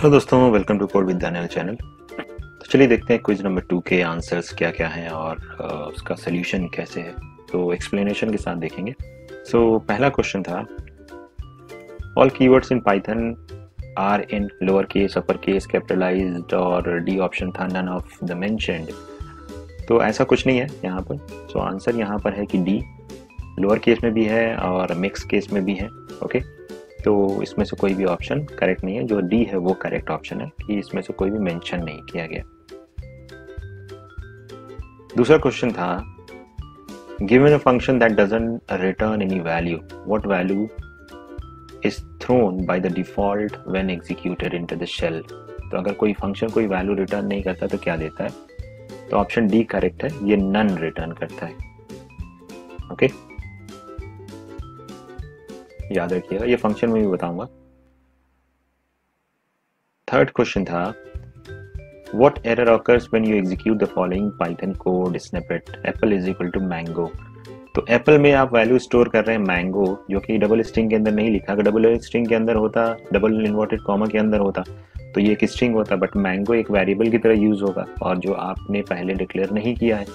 Hello दोस्तों, welcome to code with Daniyal channel. तो चलिए देखते हैं क्विज नंबर 2 के आंसर्स क्या क्या हैं और उसका सलूशन कैसे है। तो एक्सप्लेनेशन के साथ देखेंगे। पहला क्वेश्चन था, all keywords in Python are in lower case, upper case, capitalized, और डी ऑप्शन था नन ऑफ द मेंशन्ड। तो ऐसा कुछ नहीं है यहाँ पर। आंसर यहाँ पर है कि डी लोअर केस में भी है और मिक्स केस में भी है। ओके, तो इसमें से कोई भी ऑप्शन करेक्ट नहीं है। जो डी है वो करेक्ट ऑप्शन है कि इसमें से कोई भी मेंशन नहीं किया गया। दूसरा क्वेश्चन था, given a function that doesn't return any value, what value is thrown by the default when executed into the shell. तो अगर कोई फंक्शन कोई वैल्यू रिटर्न नहीं करता तो क्या देता है? तो ऑप्शन डी करेक्ट है, ये नन रिटर्न करता है। ओके, याद रखिएगा, ये फंक्शन में भी बताऊंगा। थर्ड क्वेश्चन था, what error occurs when you execute the following Python code snippet apple is equal to mango. तो एप्पल में आप वैल्यू स्टोर कर रहे हैं मैंगो, जो कि डबल स्ट्रिंग के अंदर नहीं लिखा। अगर डबल स्ट्रिंग के अंदर होता, डबल इन्वर्टेड कॉमा के अंदर होता, तो ये एक स्ट्रिंग होता, बट मैंगो एक वेरिएबल की तरह यूज होगा और जो आपने पहले डिक्लेयर नहीं किया है,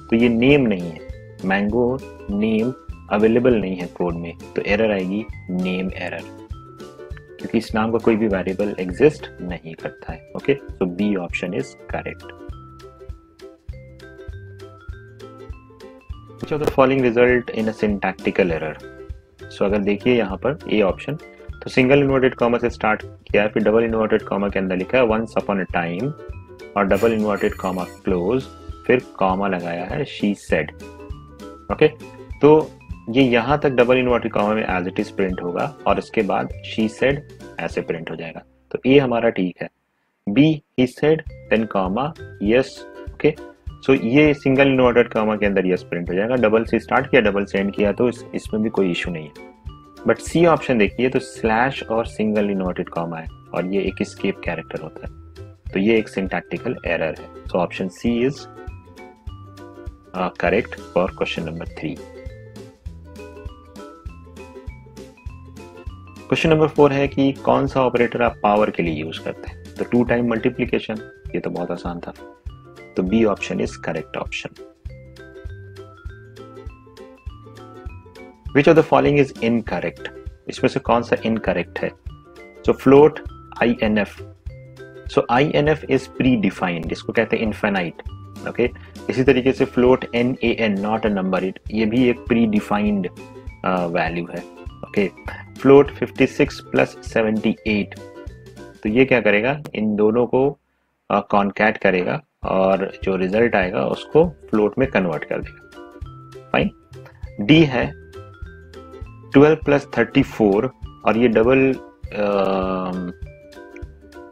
तो ये नेम नहीं है। मैंगो नेम अवेलेबल नहीं है कोड में, तो एरर आएगी नेम एरर, क्योंकि इस नाम का कोई भी वेरिएबल एग्जिस्ट नहीं करता है। Okay, so B option is correct. Which of the following result in a syntactical error. So अगर देखिए यहाँ पर ए ऑप्शन, तो सिंगल इन्वर्टेड कॉमा से स्टार्ट किया है, फिर डबल इन्वर्टेड कॉमा के अंदर लिखा है वंस अपॉन अ टाइम, और डबल इन्वर्टेड कॉमा क्लोज, फिर कॉमा लगाया है शी सेड। ओके, तो ये यहाँ तक डबल इन्वर्टेड कॉमा में एज इट इज प्रिंट होगा और इसके बाद शी सेड ऐसे प्रिंट हो जाएगा। तो ए हमारा ठीक है। B he said then comma yes. Okay, so ये सिंगल इन्वर्टेड कॉमा के अंदर यस प्रिंट हो जाएगा। डबल से स्टार्ट किया, डबल से एंड किया, तो इसमें भी कोई इशू नहीं है। बट सी ऑप्शन देखिए, तो स्लैश और सिंगल इन्वर्टेड कॉमा है और ये एक एस्केप कैरेक्टर होता है, तो ये एक सिंटैक्टिकल एरर है। So option C is correct for question number 3। Question number 4 है कि कौन सा ऑपरेटर आप पावर के लिए यूज करते हैं। तो 2 टाइम मल्टीप्लीकेशन, ये तो बहुत आसान था, तो B option is correct option. Which of the following is incorrect, इसमें से कौन सा इनकरेक्ट है? So float INF, so INF is predefined, इसको कहते हैं इनफाइनाइट। ओके, इसी तरीके से float NaN not a number, ये भी एक प्री डिफाइंड वैल्यू है। ओके, फ्लोट 56 प्लस 78, तो ये क्या करेगा, इन दोनों को कॉन्कैट करेगा और जो रिजल्ट आएगा उसको फ्लोट में कन्वर्ट कर देगा। फाइन। डी है 12 प्लस 34, और ये डबल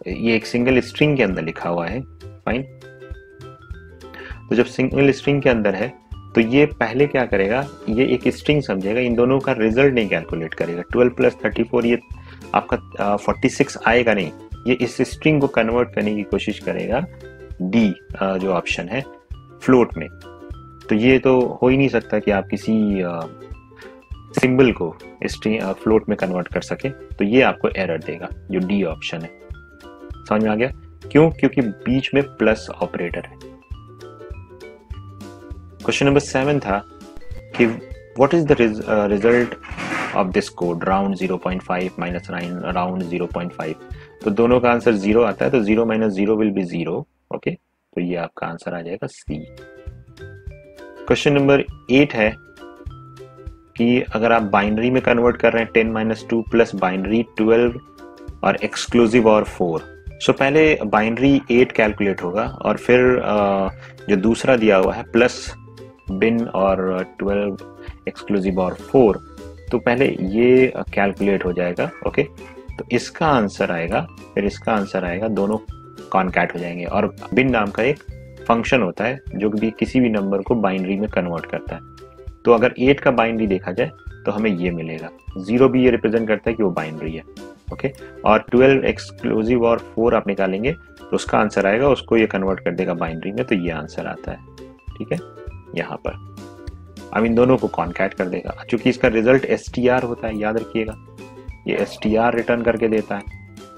ये एक सिंगल स्ट्रिंग के अंदर लिखा हुआ है। फाइन, तो जब सिंगल स्ट्रिंग के अंदर है तो ये पहले क्या करेगा, ये एक स्ट्रिंग समझेगा, इन दोनों का रिजल्ट नहीं कैलकुलेट करेगा। 12 प्लस 34, ये आपका 46 आएगा नहीं, ये इस स्ट्रिंग को कन्वर्ट करने की कोशिश करेगा डी जो ऑप्शन है फ्लोट में। तो ये तो हो ही नहीं सकता कि आप किसी सिंबल को स्ट्रिंग फ्लोट में कन्वर्ट कर सके, तो ये आपको एरर देगा, जो डी ऑप्शन है। समझ में आ गया? क्यों? क्योंकि बीच में प्लस ऑपरेटर है। क्वेश्चन नंबर 7 था कि what is the result of this code, round 0.5 minus round 0.5। तो दोनों का आंसर 0 आता है, तो 0 माइनस 0 विल बी 0। ओके, तो ये आपका आंसर आ जाएगा सी। क्वेश्चन नंबर 8 है कि अगर आप बाइनरी में कन्वर्ट कर रहे हैं 10-2 प्लस बाइनरी 12 और एक्सक्लूसिव और 4। सो पहले बाइनरी 8 कैलकुलेट होगा और फिर जो दूसरा दिया हुआ है प्लस बिन और 12 एक्सक्लूसिव और 4, तो पहले ये कैलकुलेट हो जाएगा। ओके, तो इसका आंसर आएगा, फिर इसका आंसर आएगा, दोनों कॉन्कैट हो जाएंगे। और बिन नाम का एक फंक्शन होता है जो भी किसी भी नंबर को बाइनरी में कन्वर्ट करता है। तो अगर 8 का बाइनरी देखा जाए तो हमें ये मिलेगा। 0 भी ये रिप्रेजेंट करता है कि वो बाइनरी है। ओके, और 12 एक्सक्लूसिव और 4 आप निकालेंगे तो उसका आंसर आएगा, उसको ये कन्वर्ट कर देगा बाइनरी में, तो ये आंसर आता है। ठीक है, यहाँ पर अब इन दोनों को कॉन्कैट कर देगा। चूंकि इसका रिजल्ट str होता है, याद रखिएगा, ये str रिटर्न करके देता है।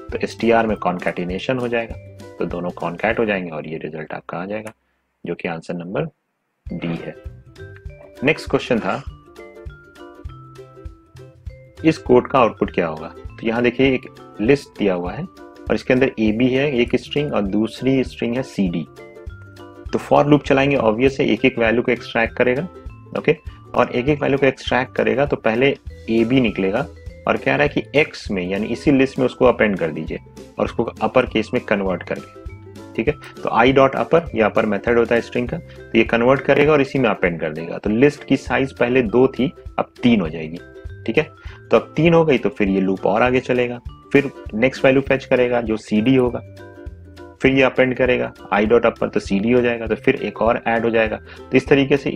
तो str में कॉन्कैटिनेशन हो जाएगा, तो दोनों कॉन्कैट हो जाएंगे और ये रिजल्ट आपका आ जाएगा, जो कि आंसर नंबर डी है। नेक्स्ट क्वेश्चन था, इस कोड का आउटपुट क्या होगा। तो यहाँ देखिए एक लिस्ट दिया हुआ है और इसके अंदर ए बी है एक स्ट्रिंग और दूसरी स्ट्रिंग है सी डी। तो फॉर लूप चलाएंगे, ऑब्वियस है एक एक वैल्यू को एक्सट्रैक्ट करेगा, ओके, और एक एक वैल्यू को एक्सट्रैक्ट करेगा तो पहले ए बी निकलेगा और कह रहा है कि एक्स में यानी इसी लिस्ट में उसको अपेंड कर दीजिए और उसको अपर केस में कन्वर्ट करके, ठीक है। तो आई डॉट अपर, ये अपर मेथड होता है स्ट्रिंग का, तो ये कन्वर्ट करेगा और इसी में अपेंड कर देगा। तो लिस्ट की साइज पहले 2 थी, अब 3 हो जाएगी, ठीक है। तो अब 3 हो गई तो फिर ये लूप और आगे चलेगा, फिर नेक्स्ट वैल्यू फेच करेगा जो सी डी होगा, फिर ये अपेंड करेगा आई डॉट अपर, तो सी डी हो जाएगा, तो फिर एक और ऐड हो जाएगा। तो इस तरीके से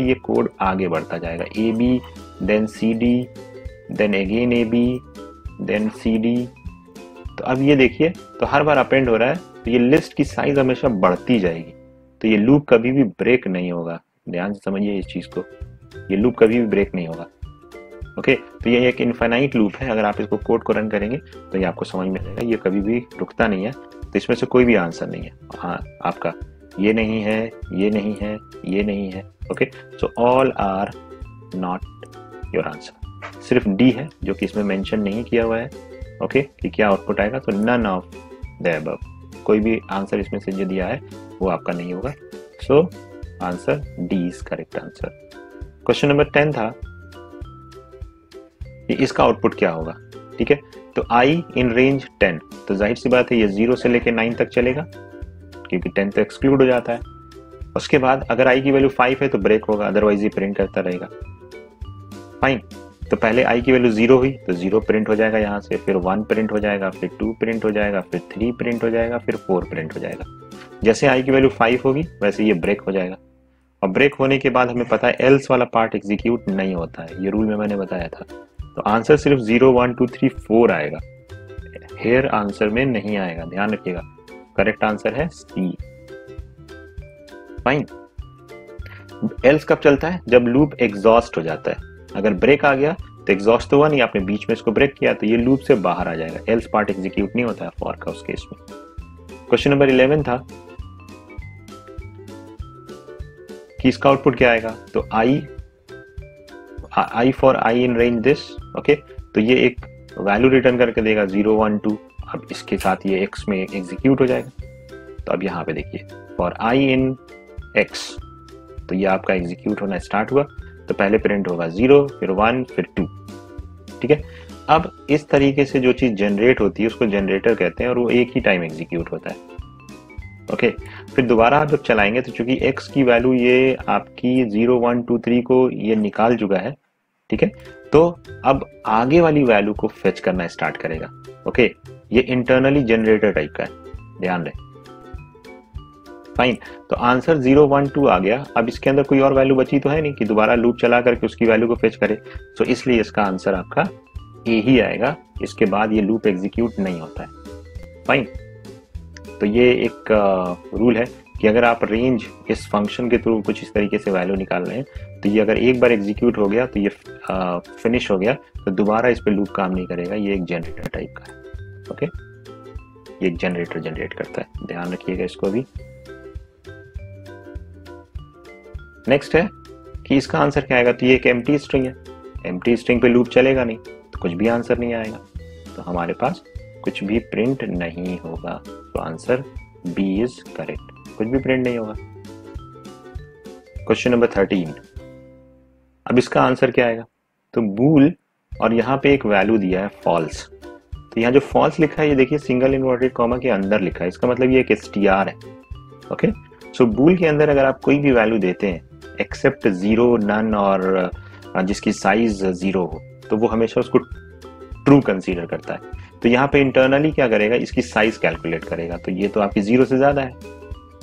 ये कोड आगे बढ़ता जाएगा, A B then C D then again A B then C D. तो अब ये देखिए, तो हर बार अपेंड हो रहा है, तो ये लिस्ट की साइज हमेशा बढ़ती जाएगी, तो ये लूप कभी भी ब्रेक नहीं होगा। ध्यान से समझिए इस चीज को, ये लूप कभी भी ब्रेक नहीं होगा, ओके। तो ये एक इनफाइनाइट लूप है, अगर आप इसको कोड को रन करेंगे तो ये आपको समझ में आएगा, ये कभी भी रुकता नहीं है। तो इसमें से कोई भी आंसर नहीं है, हाँ आपका ये नहीं है, ये नहीं है, ये नहीं है, okay. So all are not your answer, सिर्फ डी है जो कि इसमें मेंशन नहीं किया हुआ है, ओके, कि क्या आउटपुट आएगा। तो नन ऑफ द अबव, कोई भी आंसर इसमें से जो दिया है वो आपका नहीं होगा। So answer D is correct answer. Question number 10 था कि इसका आउटपुट क्या होगा, ठीक है। तो i इन रेंज 10, तो जाहिर सी बात है ये 0 से लेकर 9 तक चलेगा क्योंकि 10 तो एक्सक्लूड हो जाता है। उसके बाद अगर i की वैल्यू 5 है तो ब्रेक होगा, अदरवाइज ये प्रिंट करता रहेगा, फाइन। तो पहले i की वैल्यू 0 हुई तो 0 प्रिंट हो जाएगा यहाँ से, फिर 1 प्रिंट हो जाएगा, फिर 2 प्रिंट हो जाएगा, फिर 3 प्रिंट हो जाएगा, फिर 4 प्रिंट हो जाएगा। जैसे i की वैल्यू 5 होगी वैसे ये ब्रेक हो जाएगा, और ब्रेक होने के बाद हमें पता है एल्स वाला पार्ट एग्जीक्यूट नहीं होता है, ये रूल में मैंने बताया था। तो आंसर सिर्फ 0 1 2 3 4 आएगा, हेयर आंसर में नहीं आएगा, ध्यान रखिएगा। करेक्ट आंसर है सी, फाइन। एल्स कब चलता है, जब लूप एग्जॉस्ट हो जाता है। अगर ब्रेक आ गया तो एग्जॉस्ट तो हुआ नहीं, आपने बीच में इसको ब्रेक किया तो ये लूप से बाहर आ जाएगा, एल्स पार्ट एग्जीक्यूट नहीं होता है फॉर का उस केस में। क्वेश्चन नंबर 11 था कि इसका आउटपुट क्या आएगा। तो I for I in range this, okay. तो ये एक वैल्यू रिटर्न करके देगा 0 1 2, अब इसके साथ ये x में एग्जीक्यूट हो जाएगा। तो अब यहाँ पे देखिए फॉर आई इन x, तो ये आपका एग्जीक्यूट होना स्टार्ट हुआ, तो पहले प्रिंट होगा 0 फिर 1 फिर 2, ठीक है। अब इस तरीके से जो चीज जनरेट होती है उसको जनरेटर कहते हैं और वो एक ही टाइम एग्जीक्यूट होता है, ओके। फिर दोबारा आप जब चलाएंगे तो चूंकि x की वैल्यू ये आपकी 0 1 2 3 को ये निकाल चुका है, ठीक है, तो अब आगे वाली वैल्यू को फेच करना स्टार्ट करेगा, ओके। ये इंटरनली जनरेटर टाइप का है, ध्यान रहे, फाइन। तो आंसर 0 1 2 आ गया। अब इसके अंदर कोई और वैल्यू बची तो है नहीं कि दोबारा लूप चला करके उसकी वैल्यू को फेच करे, तो इसलिए इसका आंसर आपका ए ही आएगा, इसके बाद ये लूप एग्जीक्यूट नहीं होता है, फाइन। तो ये एक रूल है कि अगर आप रेंज इस फंक्शन के थ्रू कुछ इस तरीके से वैल्यू निकाल रहे हैं तो ये अगर एक बार एग्जीक्यूट हो गया तो ये फिनिश हो गया, तो दोबारा इस पे लूप काम नहीं करेगा, ये एक जनरेटर टाइप का है, ओके। ये एक जनरेटर जनरेट करता है, ध्यान रखिएगा इसको भी। नेक्स्ट है कि इसका आंसर क्या आएगा। तो ये एक एम्प्टी स्ट्रिंग है, एम्प्टी स्ट्रिंग पे लूप चलेगा नहीं तो कुछ भी आंसर नहीं आएगा, तो हमारे पास कुछ भी प्रिंट नहीं होगा। तो आंसर बी इज करेक्ट, कुछ भी प्रिंट नहीं होगा। क्वेश्चन नंबर 13, अब इसका आंसर क्या आएगा। तो बूल और यहाँ पे एक वैल्यू दिया है फॉल्स, तो यहाँ जो फॉल्स लिखा है ये देखिए सिंगल इन्वर्टेड कॉमा के अंदर लिखा है, इसका मतलब ये एक str है, ओके। सो बूल के अंदर अगर आप कोई भी वैल्यू देते हैं एक्सेप्ट 0 नन और जिसकी साइज 0 हो तो वो हमेशा उसको ट्रू कंसीडर करता है। तो यहाँ पे इंटरनली क्या करेगा, इसकी साइज कैलकुलेट करेगा, तो ये तो आपकी 0 से ज्यादा है,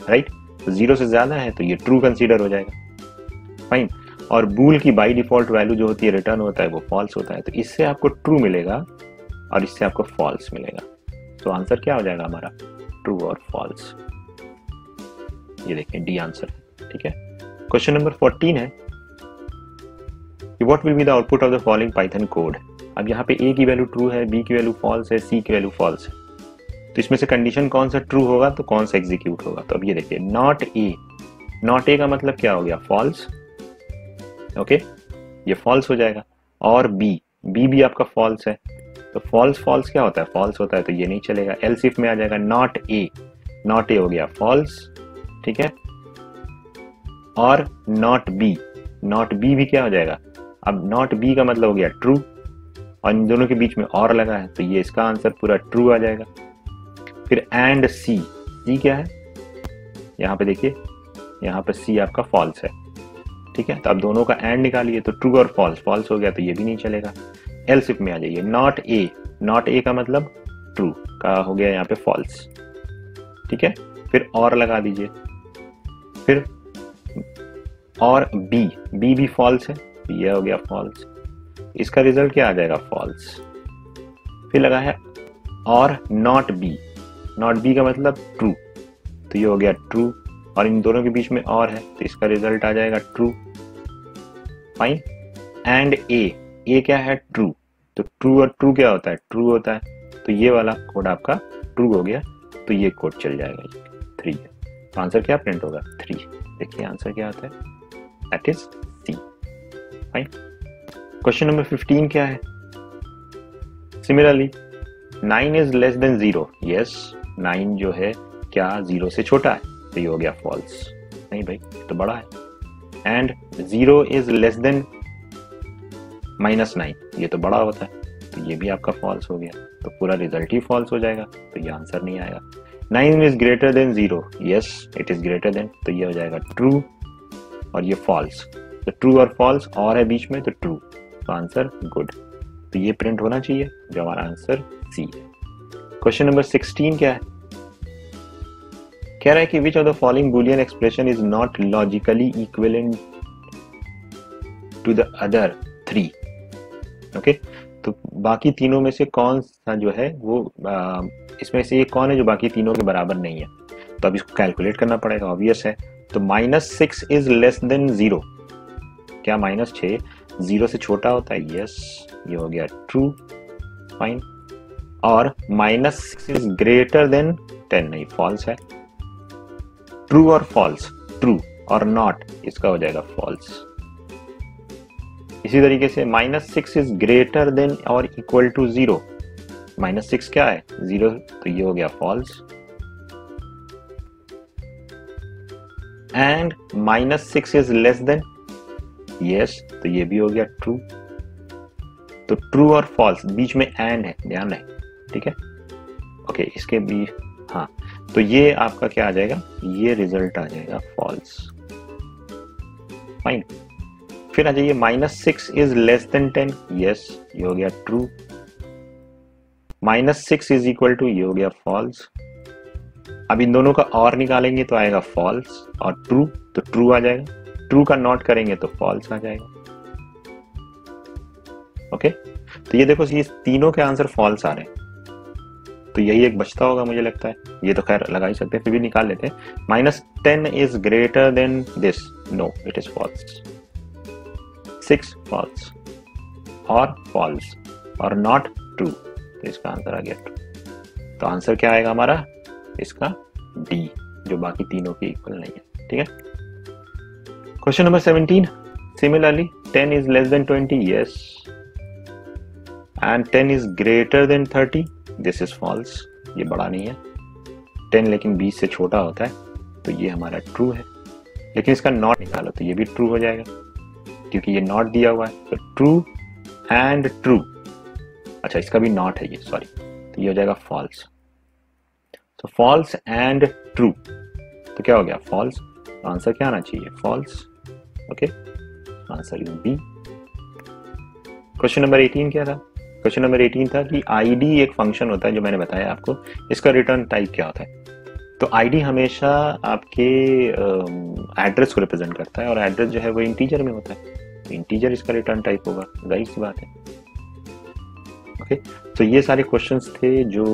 राइट। तो 0 से ज्यादा है तो ये ट्रू कंसीडर हो जाएगा, फाइन। और बूल की बाय डिफॉल्ट वैल्यू जो होती है रिटर्न होता है वो फॉल्स होता है, तो इससे आपको ट्रू मिलेगा और इससे आपको फॉल्स मिलेगा। तो आंसर क्या हो जाएगा हमारा, ट्रू और फॉल्स। ये देखें डी आंसर, ठीक है। क्वेश्चन नंबर 14 है कि what will be the output of the following Python code. अब यहाँ पे ए की वैल्यू ट्रू है, बी की वैल्यू फॉल्स है, सी की वैल्यू फॉल्स है, तो इसमें से कंडीशन कौन सा ट्रू होगा तो कौन सा एग्जीक्यूट होगा। तो अब ये देखिए नॉट ए का मतलब क्या हो गया, फॉल्स। ओके, ये फॉल्स हो जाएगा। और बी भी आपका फॉल्स है, तो फॉल्स क्या होता है, फॉल्स होता है, तो ये नहीं चलेगा। एल्स इफ में आ जाएगा नॉट ए हो गया फॉल्स, ठीक है। और नॉट बी भी क्या हो जाएगा, अब नॉट बी का मतलब हो गया ट्रू, और इन दोनों के बीच में और लगा है, तो ये इसका आंसर पूरा ट्रू आ जाएगा। फिर एंड सी क्या है, यहाँ पे देखिए, यहाँ पे सी आपका फॉल्स है, ठीक है। तो अब दोनों का एंड निकालिए, तो ट्रू और फॉल्स हो गया, तो ये भी नहीं चलेगा। एल्स इफ में आ जाइए, नॉट ए का मतलब ट्रू का हो गया यहाँ पे फॉल्स, ठीक है। फिर और लगा दीजिए, फिर और बी भी फॉल्स है, ये हो गया फॉल्स, इसका रिजल्ट क्या आ जाएगा, फॉल्स। फिर लगा है और नॉट बी का मतलब ट्रू, तो ये हो गया ट्रू, और इन दोनों के बीच में और है, तो इसका रिजल्ट आ जाएगा ट्रू। फाइन। एंड ए क्या है, ट्रू, तो ट्रू और ट्रू क्या होता है, ट्रू होता है, तो ये वाला कोड आपका ट्रू हो गया, तो ये कोड चल जाएगा, 3 है। तो आंसर क्या प्रिंट होगा, 3। देखिए आंसर क्या आता है, that is C. Fine. Question number 15 क्या है, similarly 9 is less than 0, yes 9 जो है क्या 0 से छोटा है, तो ये हो गया फॉल्स, नहीं भाई तो बड़ा है। एंड 0 इज लेस देन -9, ये तो बड़ा होता है, तो ये भी आपका फॉल्स हो गया, तो पूरा रिजल्ट ही फॉल्स हो जाएगा, तो ये आंसर नहीं आएगा। 9 is greater then 0, yes it is greater then, तो ये हो जाएगा ट्रू, और ये फॉल्स, तो ट्रू और फॉल्स और है बीच में, तो ट्रू, तो आंसर गुड, तो ये प्रिंट होना चाहिए, जो हमारा आंसर सी है। क्वेश्चन नंबर 16 क्या है, कह रहा है कि which of the following boolean expression is not logically equivalent to the other 3। Okay, तो बाकी तीनों में से कौन सा जो है वो इसमें से एक कौन है जो बाकी तीनों के बराबर नहीं है, तो अब इसको कैलकुलेट करना पड़ेगा, ऑब्वियस है। तो -6 इज लेस देन 0, क्या -6 0 से छोटा होता है, यस ये हो गया ट्रू। फाइन। और -6 इज ग्रेटर देन 10, नहीं फॉल्स है। ट्रू और फॉल्स, ट्रू और नॉट, इसका हो जाएगा फॉल्स। इसी तरीके से -6 इज ग्रेटर देन और इक्वल टू 0, -6 क्या है 0, तो ये हो गया false. And -6 is less than, yes तो ये भी हो गया ट्रू। तो ट्रू और फॉल्स, बीच में एंड है, ध्यान रहे, ठीक है। ओके, इसके भी हाँ, तो ये आपका क्या आ जाएगा, ये रिजल्ट आ जाएगा फॉल्स। फाइन। फिर आ जाइए -6 इज लेस देन 10, यस ये हो गया ट्रू। -6 इज इक्वल टू, ये हो गया फॉल्स। अब इन दोनों का और निकालेंगे तो आएगा फॉल्स और ट्रू, तो ट्रू आ जाएगा। ट्रू का नॉट करेंगे तो फॉल्स आ जाएगा। ओके, तो ये देखो ये तीनों के आंसर फॉल्स आ रहे हैं, तो यही एक बचता होगा मुझे लगता है, ये तो खैर लगा ही सकते हैं, फिर भी निकाल लेते हैं। -10 is greater than this, no it is false. 6 false और फॉल्स और नॉट ट्रू, तो इसका आंसर आ गया ट्रू। तो आंसर क्या आएगा हमारा, इसका डी, जो बाकी तीनों के इक्वल नहीं है, ठीक है। Question number 17, similarly 10 is less than 20, yes and 10 is greater than 30, this is false, ये बड़ा नहीं है। 10 लेकिन 20 से छोटा होता है, तो ये हमारा ट्रू है। लेकिन इसका नॉट निकालो तो ये भी ट्रू हो जाएगा, क्योंकि ये नॉट दिया हुआ है, तो ट्रू एंड ट्रू, अच्छा इसका भी नॉट है ये, सॉरी, तो ये हो जाएगा फॉल्स। तो फॉल्स एंड ट्रू, तो क्या हो गया फॉल्स, आंसर क्या आना चाहिए, false. Okay, answer is B. Question number 18 क्या था, क्वेश्चन नंबर 18 था कि आईडी एक फंक्शन होता है जो मैंने बताया आपको, इसका रिटर्न टाइप क्या होता है। तो आईडी हमेशा आपके एड्रेस को रिप्रेजेंट करता है, और एड्रेस जो है वो इंटीजर में होता है, तो इंटीजर इसका रिटर्न टाइप होगा, जाहिर सी बात है। ओके, तो ये सारे क्वेश्चंस थे जो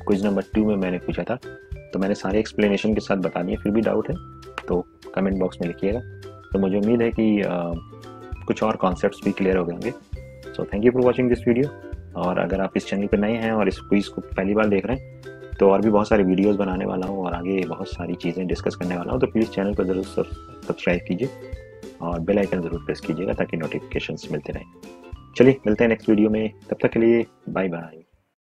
क्विज नंबर 2 में मैंने पूछा था, तो मैंने सारे एक्सप्लेनेशन के साथ बता दिए। फिर भी डाउट है तो कमेंट बॉक्स में लिखिएगा, तो मुझे उम्मीद है कि कुछ और कॉन्सेप्ट्स भी क्लियर हो गए होंगे। So thank you for watching this video, और अगर आप इस चैनल पर नए हैं और इस क्विज को पहली बार देख रहे हैं तो और भी बहुत सारे वीडियोस बनाने वाला हूँ और आगे बहुत सारी चीज़ें डिस्कस करने वाला हूँ, तो प्लीज़ चैनल को ज़रूर सब्सक्राइब कीजिए और बेल आइकन ज़रूर प्रेस कीजिएगा ताकि नोटिफिकेशंस मिलते रहें। चलिए मिलते हैं नेक्स्ट वीडियो में, तब तक के लिए बाय बाय।